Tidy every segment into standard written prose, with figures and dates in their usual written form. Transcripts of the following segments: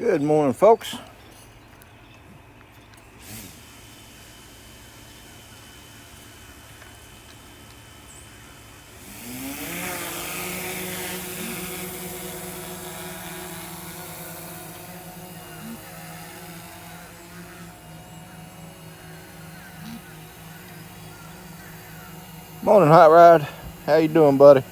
Good morning, folks. Morning, Hot Rod. How you doing, buddy?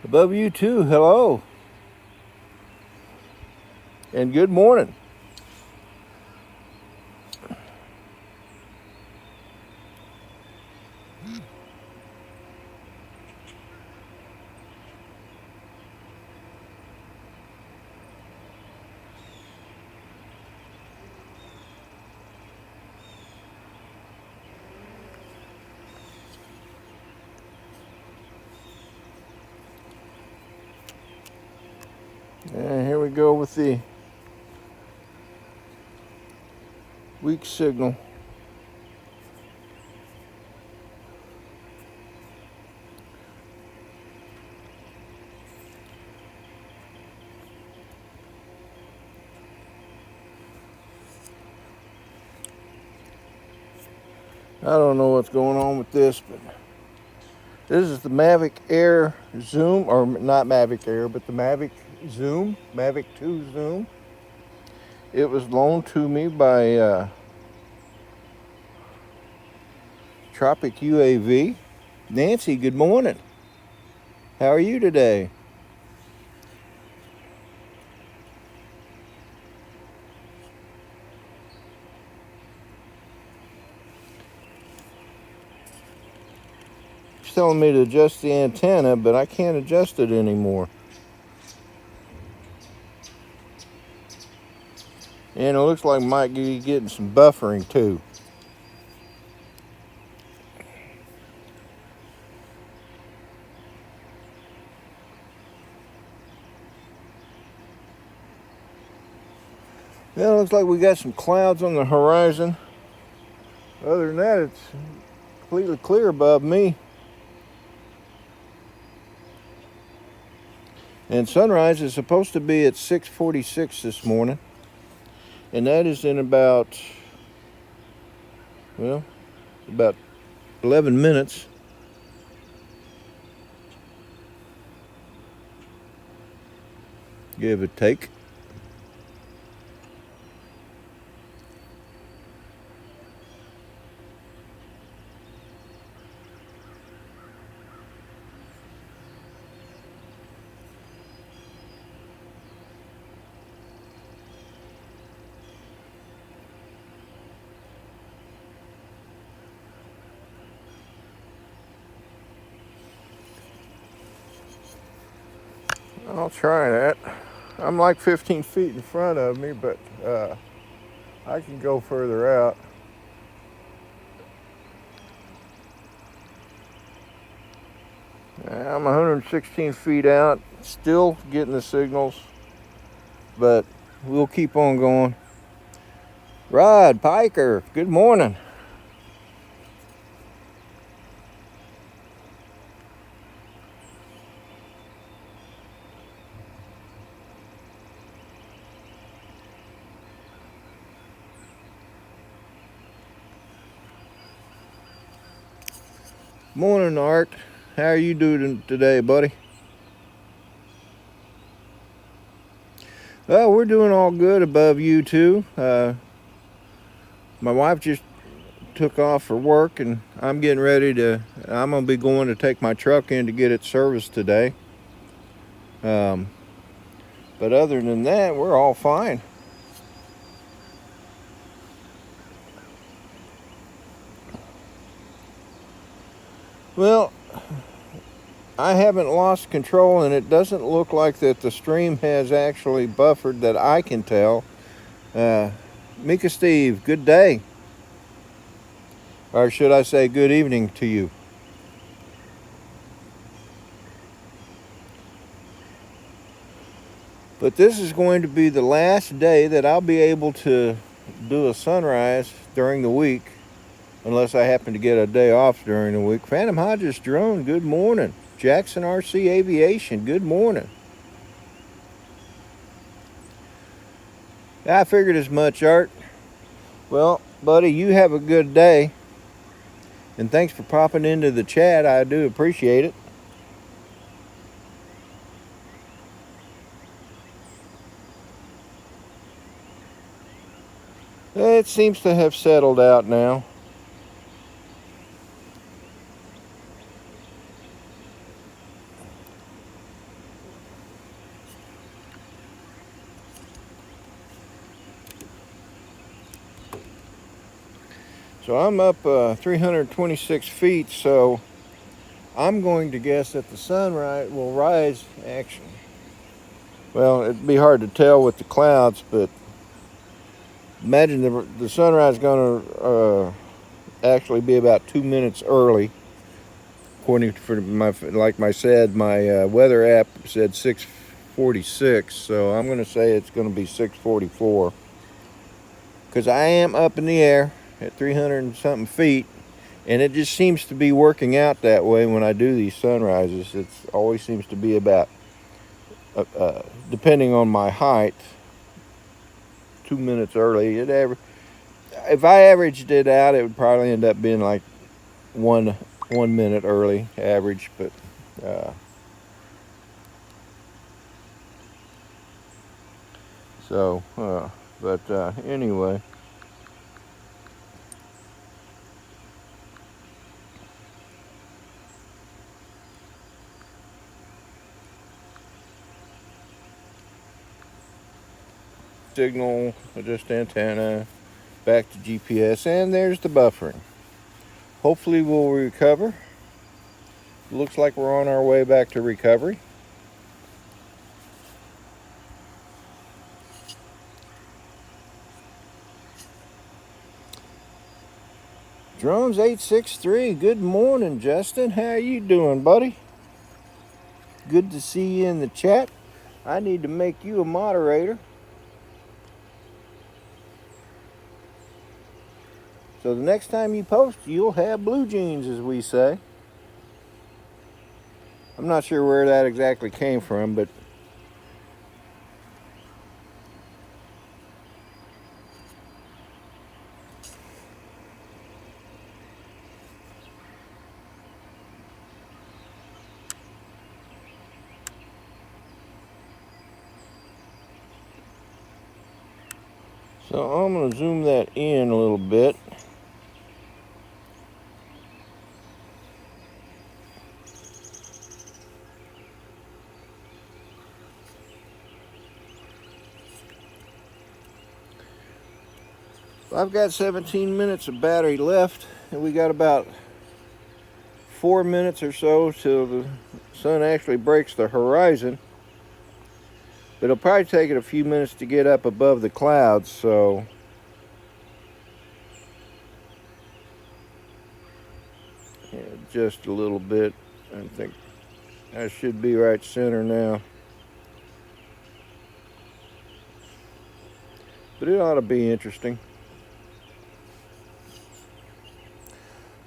Above you too, hello. And good morning. And here we go with the weak signal. I don't know what's going on with this, but this is the Mavic Air Zoom, or not Mavic Air, but the Mavic Zoom, Mavic 2 Zoom. It was loaned to me by Tropic UAV. Nancy, good morning. How are you today? She's telling me to adjust the antenna, but I can't adjust it anymore. And it looks like I might be getting some buffering too. Yeah, it looks like we got some clouds on the horizon. Other than that, it's completely clear above me. And sunrise is supposed to be at 6:46 this morning. And that is in about 11 minutes. Give or take. I'll try that. I'm like 15 feet in front of me, but I can go further out. I'm 116 feet out, still getting the signals, but we'll keep on going. Rod Piker, good morning. Morning, Art. How are you doing today, buddy? Well, we're doing all good above you too. My wife just took off for work, and I'm getting ready to. I'm gonna be going to take my truck in to get it serviced today. But other than that, we're all fine. Well, I haven't lost control, and it doesn't look like that the stream has actually buffered that I can tell. Mika Steve, good day. Or should I say good evening to you? But this is going to be the last day that I'll be able to do a sunrise during the week, unless I happen to get a day off during the week. Phantom Hodges Drone, good morning. Jackson RC Aviation, good morning. I figured as much, Art. Well, buddy, you have a good day. And thanks for popping into the chat. I do appreciate it. It seems to have settled out now. So I'm up 326 feet, so I'm going to guess that the sun will rise, actually. Well, it'd be hard to tell with the clouds, but imagine the sunrise is going to actually be about 2 minutes early. According to like I said, my weather app said 6:46, so I'm going to say it's going to be 6:44. Because I am up in the air at 300 and something feet, and it just seems to be working out that way when I do these sunrises. It always seems to be about, depending on my height, 2 minutes early. If I averaged it out, it would probably end up being like one minute early average, but anyway. Signal, adjust antenna, back to GPS, and there's the buffering. Hopefully we'll recover. Looks like we're on our way back to recovery. Drones 863, good morning, Justin. How you doing, buddy? Good to see you in the chat. I need to make you a moderator. So the next time you post, you'll have blue jeans, as we say. I'm not sure where that exactly came from, but so I'm going to zoom that in a little bit. I've got 17 minutes of battery left, and we got about 4 minutes or so till the sun actually breaks the horizon. But it'll probably take it a few minutes to get up above the clouds, so yeah, just a little bit. I think I should be right center now. But it ought to be interesting.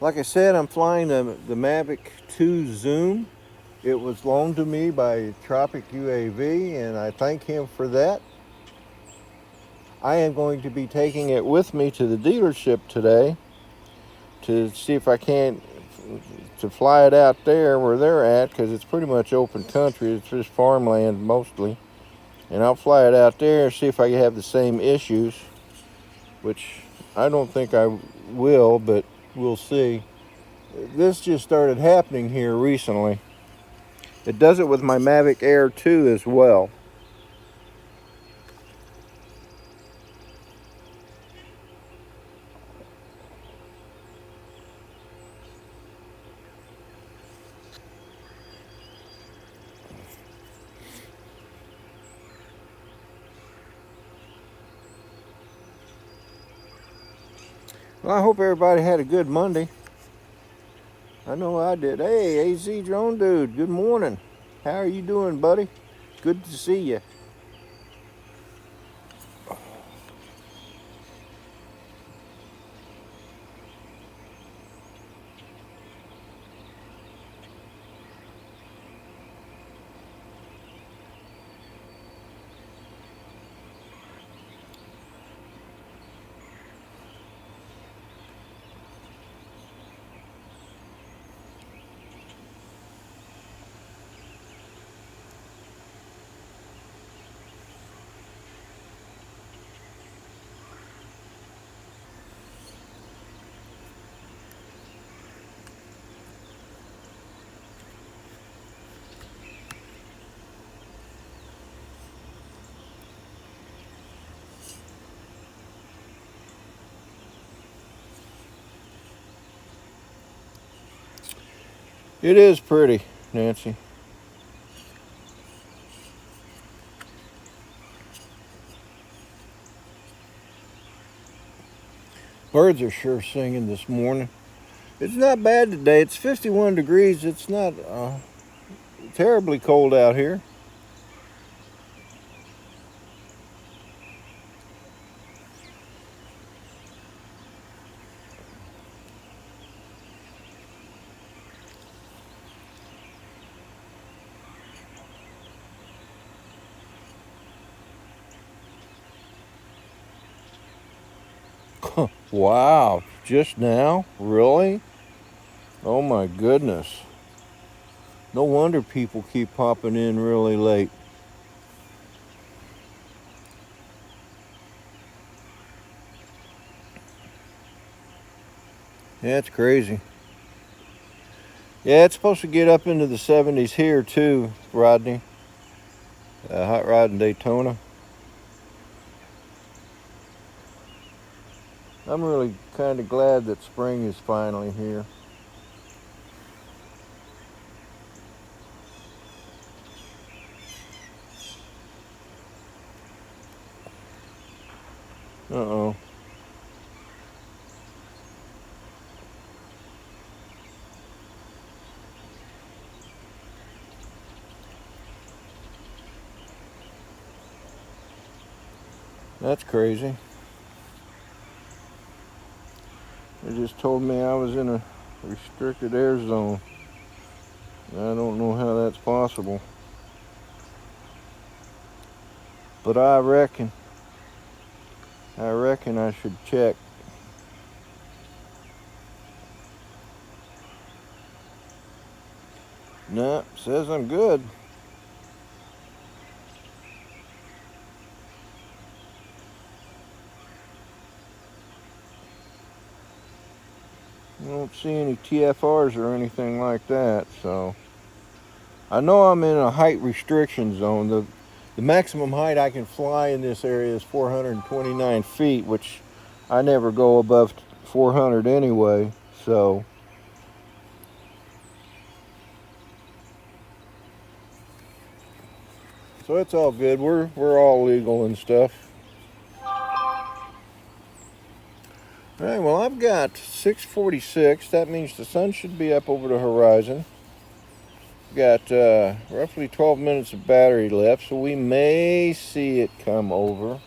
Like I said, I'm flying the Mavic 2 Zoom. It was loaned to me by Tropic UAV, and I thank him for that. I am going to be taking it with me to the dealership today to see if I can't to fly it out there where they're at, because it's pretty much open country. It's just farmland mostly. And I'll fly it out there and see if I have the same issues, which I don't think I will, but we'll see. This just started happening here recently. It does it with my Mavic Air 2 as well. Well, I hope everybody had a good Monday. I know I did. Hey, AZ Drone Dude, good morning. How are you doing, buddy? Good to see you. It is pretty, Nancy. Birds are sure singing this morning. It's not bad today. It's 51 degrees. It's not terribly cold out here. Wow, just now? Really? Oh my goodness. No wonder people keep popping in really late. Yeah, it's crazy. Yeah, it's supposed to get up into the 70s here too, Rodney. Hot rod in Daytona. I'm really kind of glad that spring is finally here. Uh-oh. That's crazy. They just told me I was in a restricted air zone. I don't know how that's possible. But I reckon I should check. Nah, says I'm good. I don't see any TFRs or anything like that, so I know I'm in a height restriction zone. The maximum height I can fly in this area is 429 feet, which I never go above 400 anyway, so it's all good. We're all legal and stuff. All right, well, I've got 6:46. That means the sun should be up over the horizon. Got roughly 12 minutes of battery left, so we may see it come over.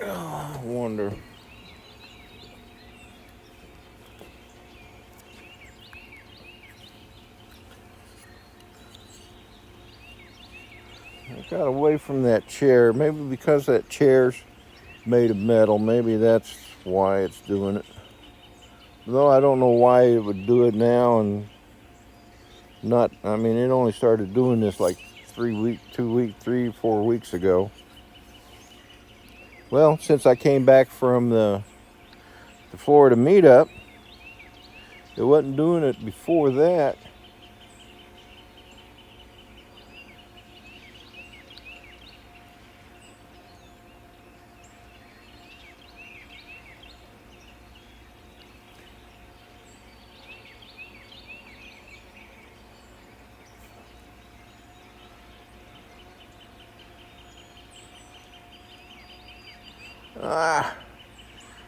Oh, I wonder. I got away from that chair. Maybe because that chair's made of metal. Maybe that's why it's doing it. Though I don't know why it would do it now and not. I mean, it only started doing this like 4 weeks ago. Well, since I came back from the Florida meetup, it wasn't doing it before that.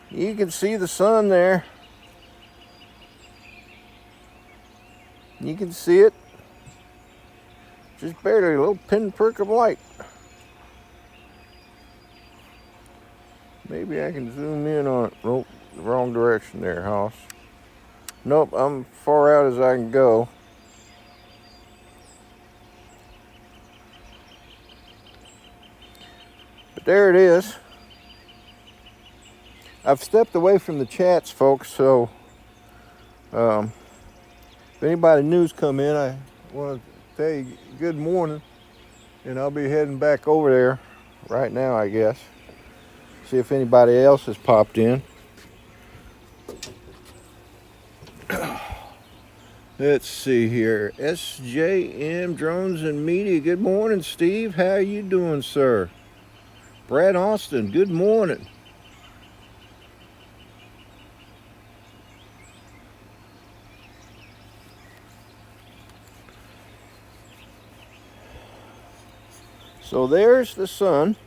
You can see the sun there. You can see it. Just barely a little pinprick of light. Maybe I can zoom in on it. Nope, the wrong direction there, Hoss. Nope, I'm far out as I can go. But there it is. I've stepped away from the chats, folks, so if anybody new's come in, I want to tell you good morning, and I'll be heading back over there right now, I guess. See if anybody else has popped in. Let's see here. SJM Drones and Media. Good morning, Steve. How you doing, sir? Brad Austin, good morning. So there's the sun.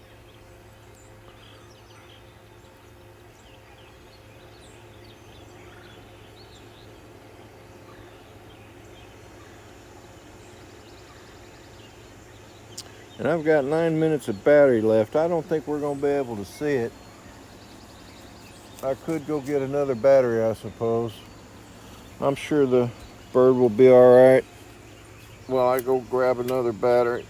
And I've got 9 minutes of battery left. I don't think we're going to be able to see it. I could go get another battery, I suppose. I'm sure the bird will be all right while I go grab another battery.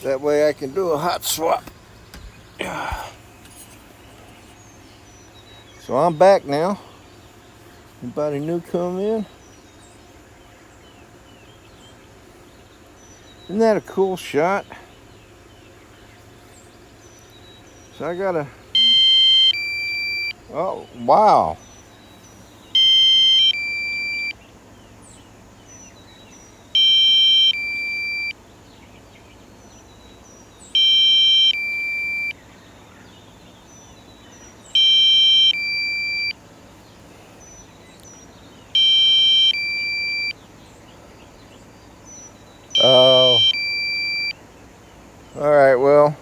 That way I can do a hot swap. So I'm back now. Anybody new come in? Isn't that a cool shot? So I gotta, oh, wow. Oh, all right, well.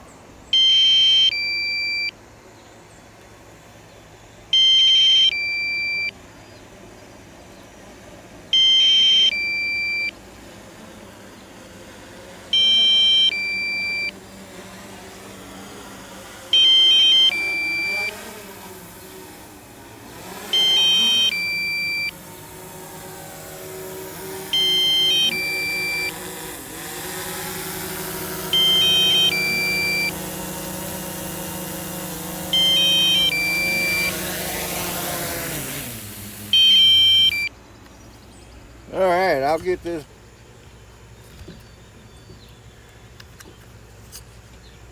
All right, I'll get this.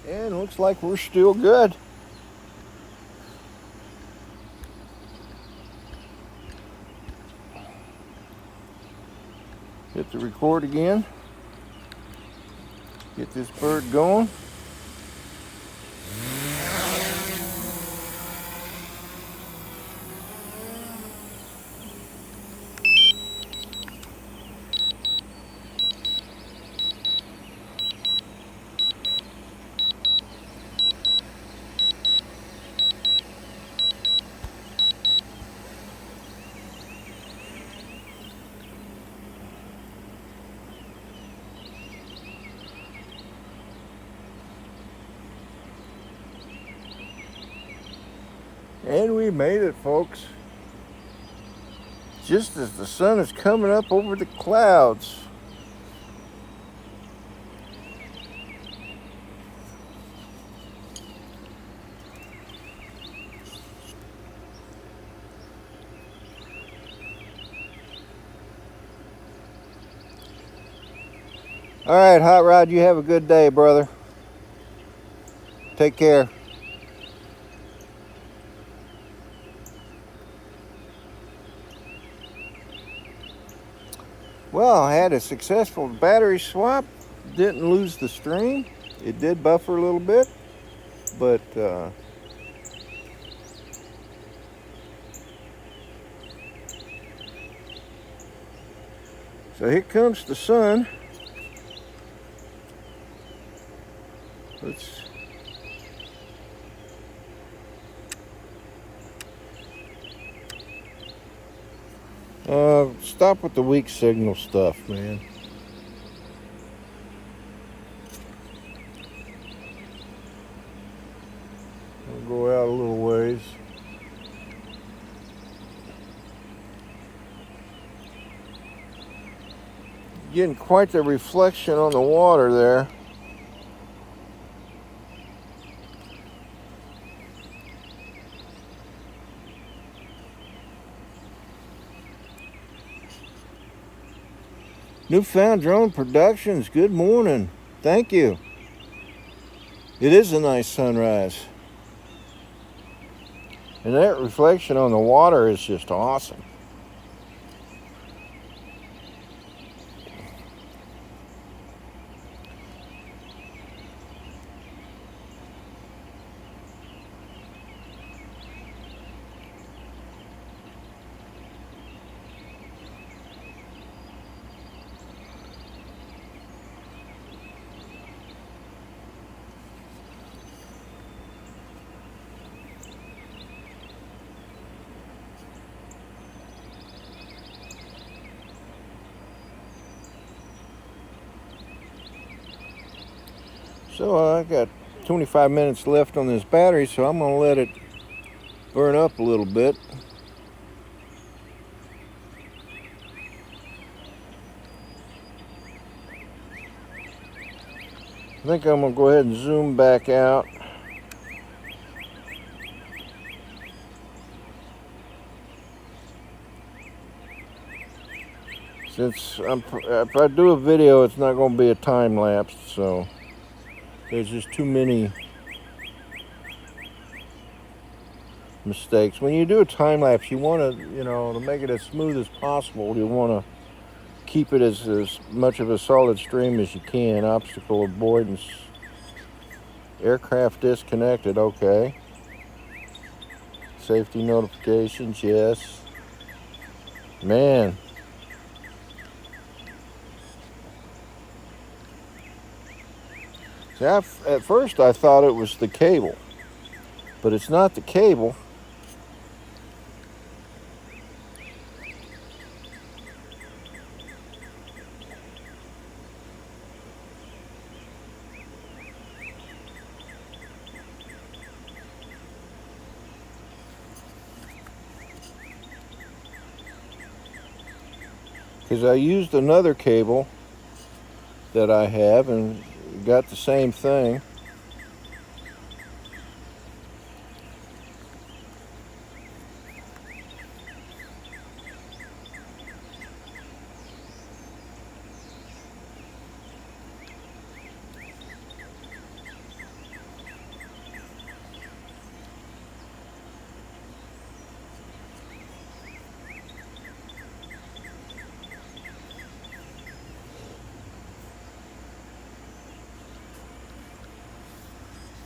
And looks like we're still good. Hit the record again. Get this bird going. And we made it, folks. Just as the sun is coming up over the clouds. All right, Hot Rod, you have a good day, brother. Take care. Well, I had a successful battery swap. Didn't lose the stream. It did buffer a little bit, but so here comes the sun. Let's stop with the weak signal stuff, man. I'll go out a little ways. Getting quite the reflection on the water there. Newfound Drone Productions, good morning. Thank you. It is a nice sunrise. And that reflection on the water is just awesome. So I got 25 minutes left on this battery, so I'm going to let it burn up a little bit. I think I'm going to go ahead and zoom back out. Since if I do a video, it's not going to be a time lapse, so there's just too many mistakes. When you do a time lapse, you want to, to make it as smooth as possible, you want to keep it as much of a solid stream as you can. Obstacle avoidance. Aircraft disconnected, okay. Safety notifications, yes. Man. See, at first I thought it was the cable, but it's not the cable. Because I used another cable that I have and got the same thing.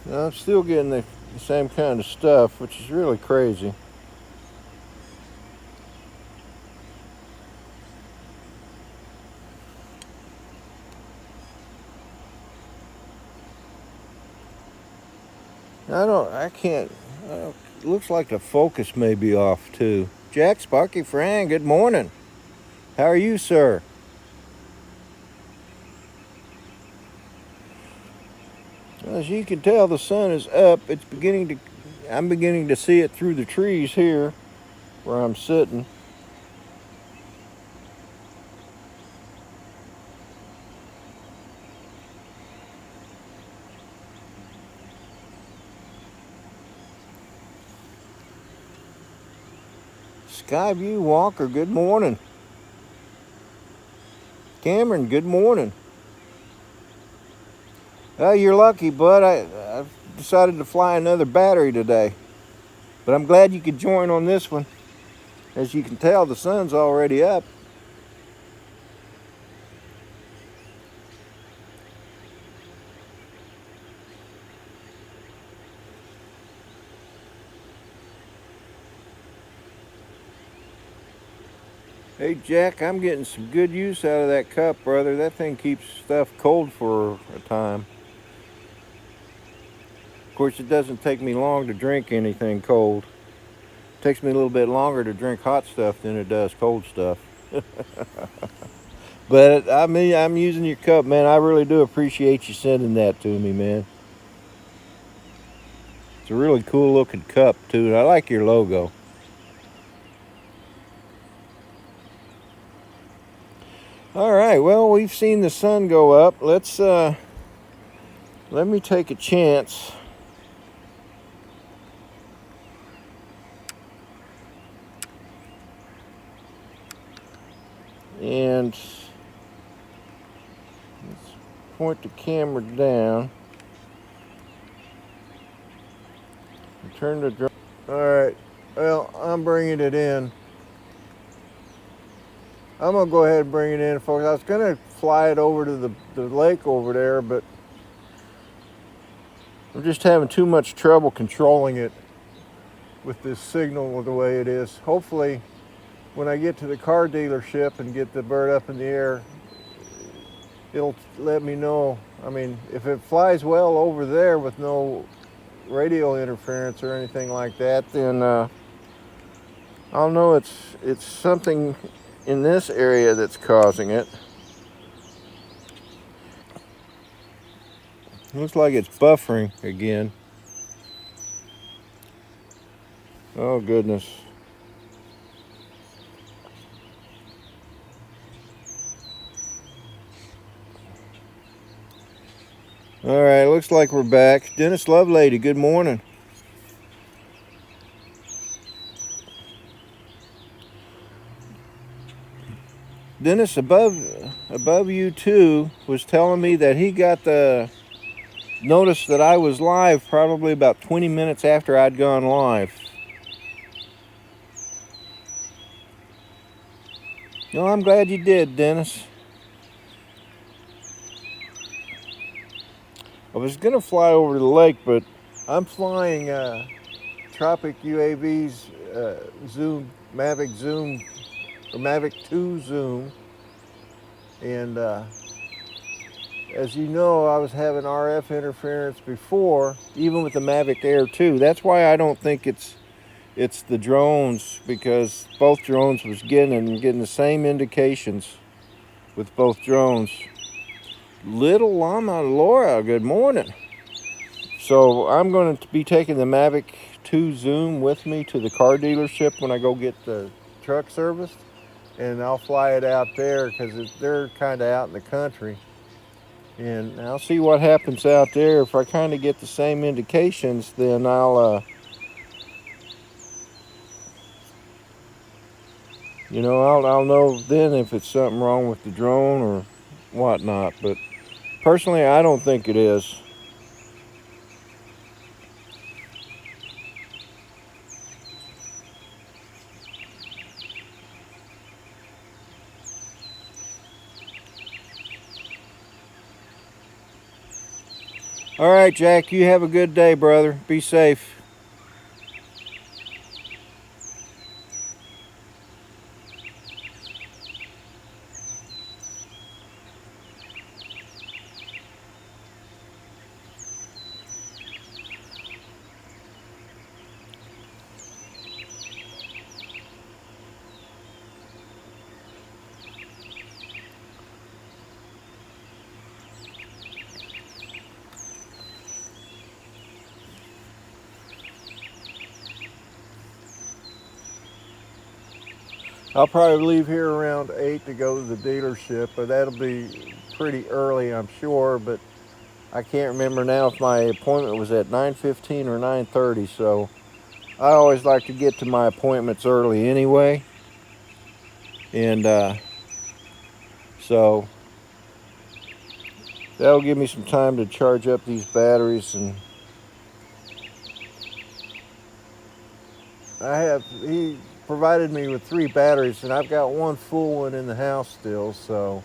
Now, I'm still getting the same kind of stuff, which is really crazy. It looks like the focus may be off too. Jack, Sparky, Fran, good morning. How are you, sir? As you can tell, the sun is up. I'm beginning to see it through the trees here where I'm sitting. Skyview Walker, good morning. Cameron, good morning. You're lucky, bud. I've decided to fly another battery today. But I'm glad you could join on this one. As you can tell, the sun's already up. Hey Jack, I'm getting some good use out of that cup, brother. That thing keeps stuff cold for a time. Of course, it doesn't take me long to drink anything cold. It takes me a little bit longer to drink hot stuff than it does cold stuff. But I mean, I'm using your cup, man. I really do appreciate you sending that to me, man. It's a really cool looking cup too, and I like your logo. All right, well, we've seen the sun go up. Let's let me take a chance and let's point the camera down. Turn the drone. All right, well, I'm bringing it in. I'm gonna go ahead and bring it in, folks. I was gonna fly it over to the lake over there, but I'm just having too much trouble controlling it with this signal the way it is. Hopefully, when I get to the car dealership and get the bird up in the air, it'll let me know. I mean, if it flies well over there with no radio interference or anything like that, then I'll know it's something in this area that's causing it. Looks like it's buffering again. Oh goodness. All right, looks like we're back. Dennis LoveLady, good morning. Dennis above you too was telling me that he got the notice that I was live probably about 20 minutes after I'd gone live. No, I'm glad you did, Dennis. I was gonna fly over to the lake, but I'm flying Tropic UAV's Zoom, Mavic Zoom, or Mavic 2 Zoom. And as you know, I was having RF interference before, even with the Mavic Air 2. That's why I don't think it's the drones, because both drones was getting the same indications with both drones. Little Llama Laura, good morning. So I'm going to be taking the Mavic 2 Zoom with me to the car dealership when I go get the truck serviced, and I'll fly it out there because they're kind of out in the country, and I'll see what happens out there. If I kind of get the same indications, then I'll I'll know then if it's something wrong with the drone or whatnot. But personally, I don't think it is. All right, Jack, you have a good day, brother. Be safe. I'll probably leave here around 8 to go to the dealership, but that'll be pretty early, I'm sure. But I can't remember now if my appointment was at 9:15 or 9:30, so I always like to get to my appointments early anyway. And so that'll give me some time to charge up these batteries. And he provided me with 3 batteries, and I've got one full one in the house still, so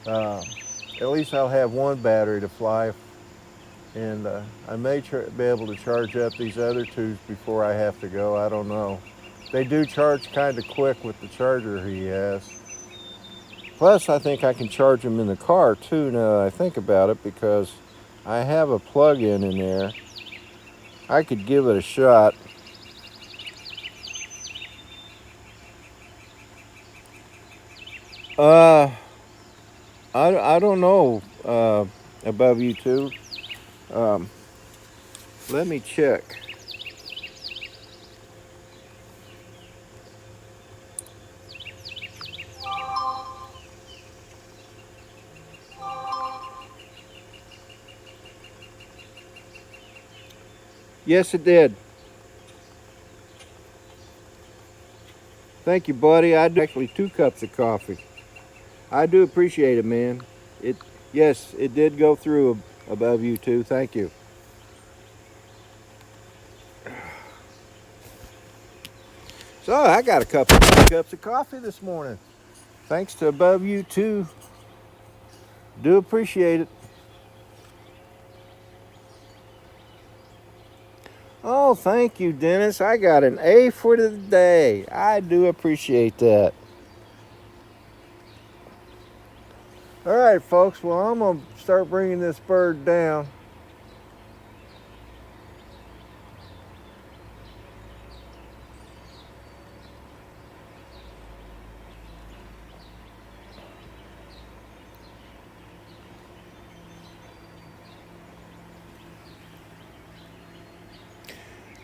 at least I'll have one battery to fly, and I may be able to charge up these other 2 before I have to go. I don't know. They do charge kind of quick with the charger he has. Plus, I think I can charge them in the car too, now that I think about it, because I have a plug-in in there. I could give it a shot. I don't know above you two. Let me check. Yes, it did. Thank you, buddy. I do actually 2 cups of coffee. I do appreciate it, man. It Yes, it did go through above you too. Thank you. So I got a couple of 2 cups of coffee this morning. Thanks to above you too. Do appreciate it. Oh, thank you, Dennis. I got an A for the day. I do appreciate that. All right, folks. Well, I'm going to start bringing this bird down.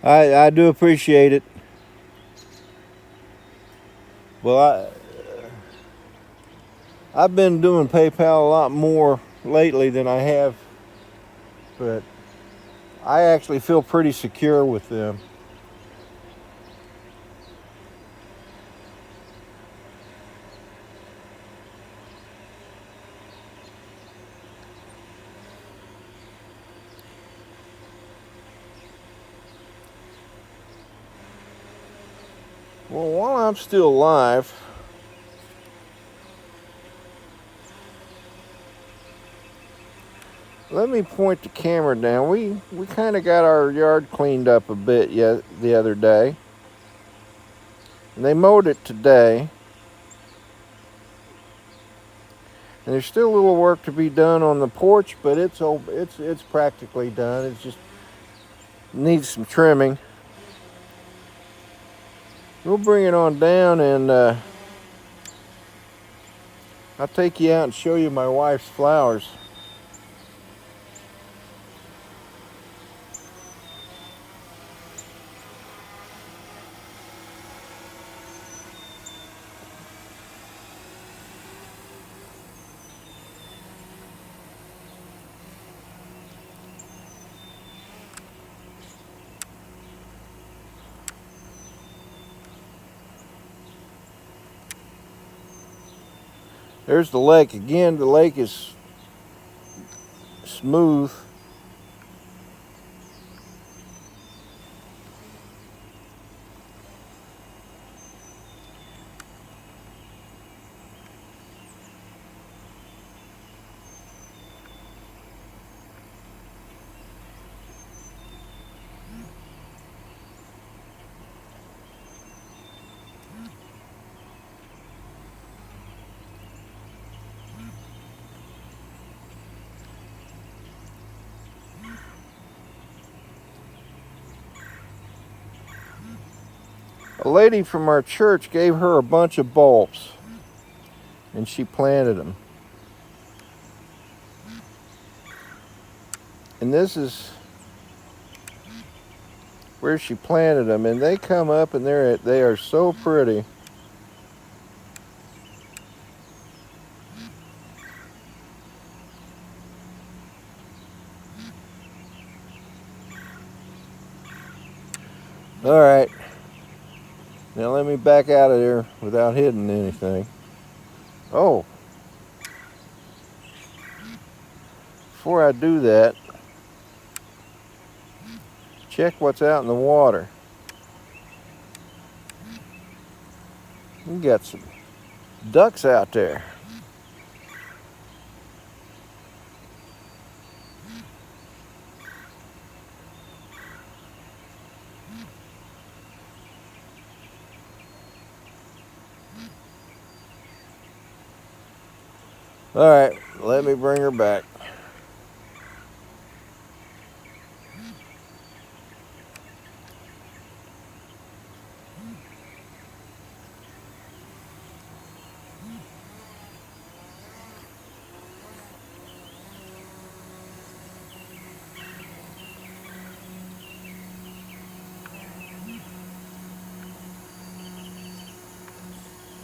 I do appreciate it. Well, I've been doing PayPal a lot more lately than I have, but I actually feel pretty secure with them. Well, while I'm still alive, let me point the camera down. We kind of got our yard cleaned up a bit the other day. And they mowed it today. And there's still a little work to be done on the porch, but it's practically done. It just needs some trimming. We'll bring it on down and I'll take you out and show you my wife's flowers. There's the lake. Again, the lake is smooth. A lady from our church gave her a bunch of bulbs and she planted them. And this is where she planted them, and they come up and they are so pretty. All right. Now let me back out of there without hitting anything. Oh. Before I do that, check what's out in the water. We got some ducks out there. All right, let me bring her back.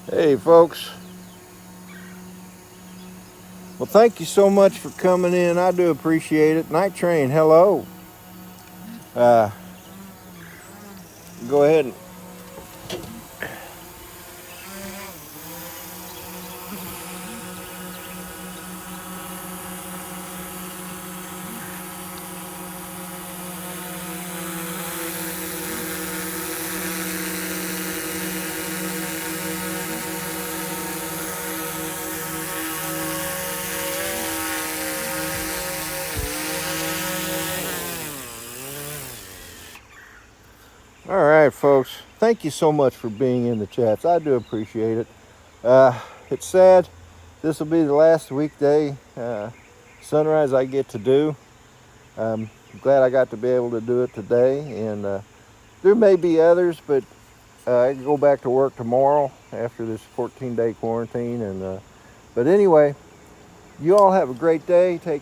Hey folks, well thank you so much for coming in. I do appreciate it. Night Train, hello. Go ahead and all right folks, thank you so much for being in the chats. I do appreciate it. It's sad this will be the last weekday sunrise I get to do. I'm glad I got to be able to do it today, and there may be others, but I can go back to work tomorrow after this 14-day quarantine. And but anyway, you all have a great day. Take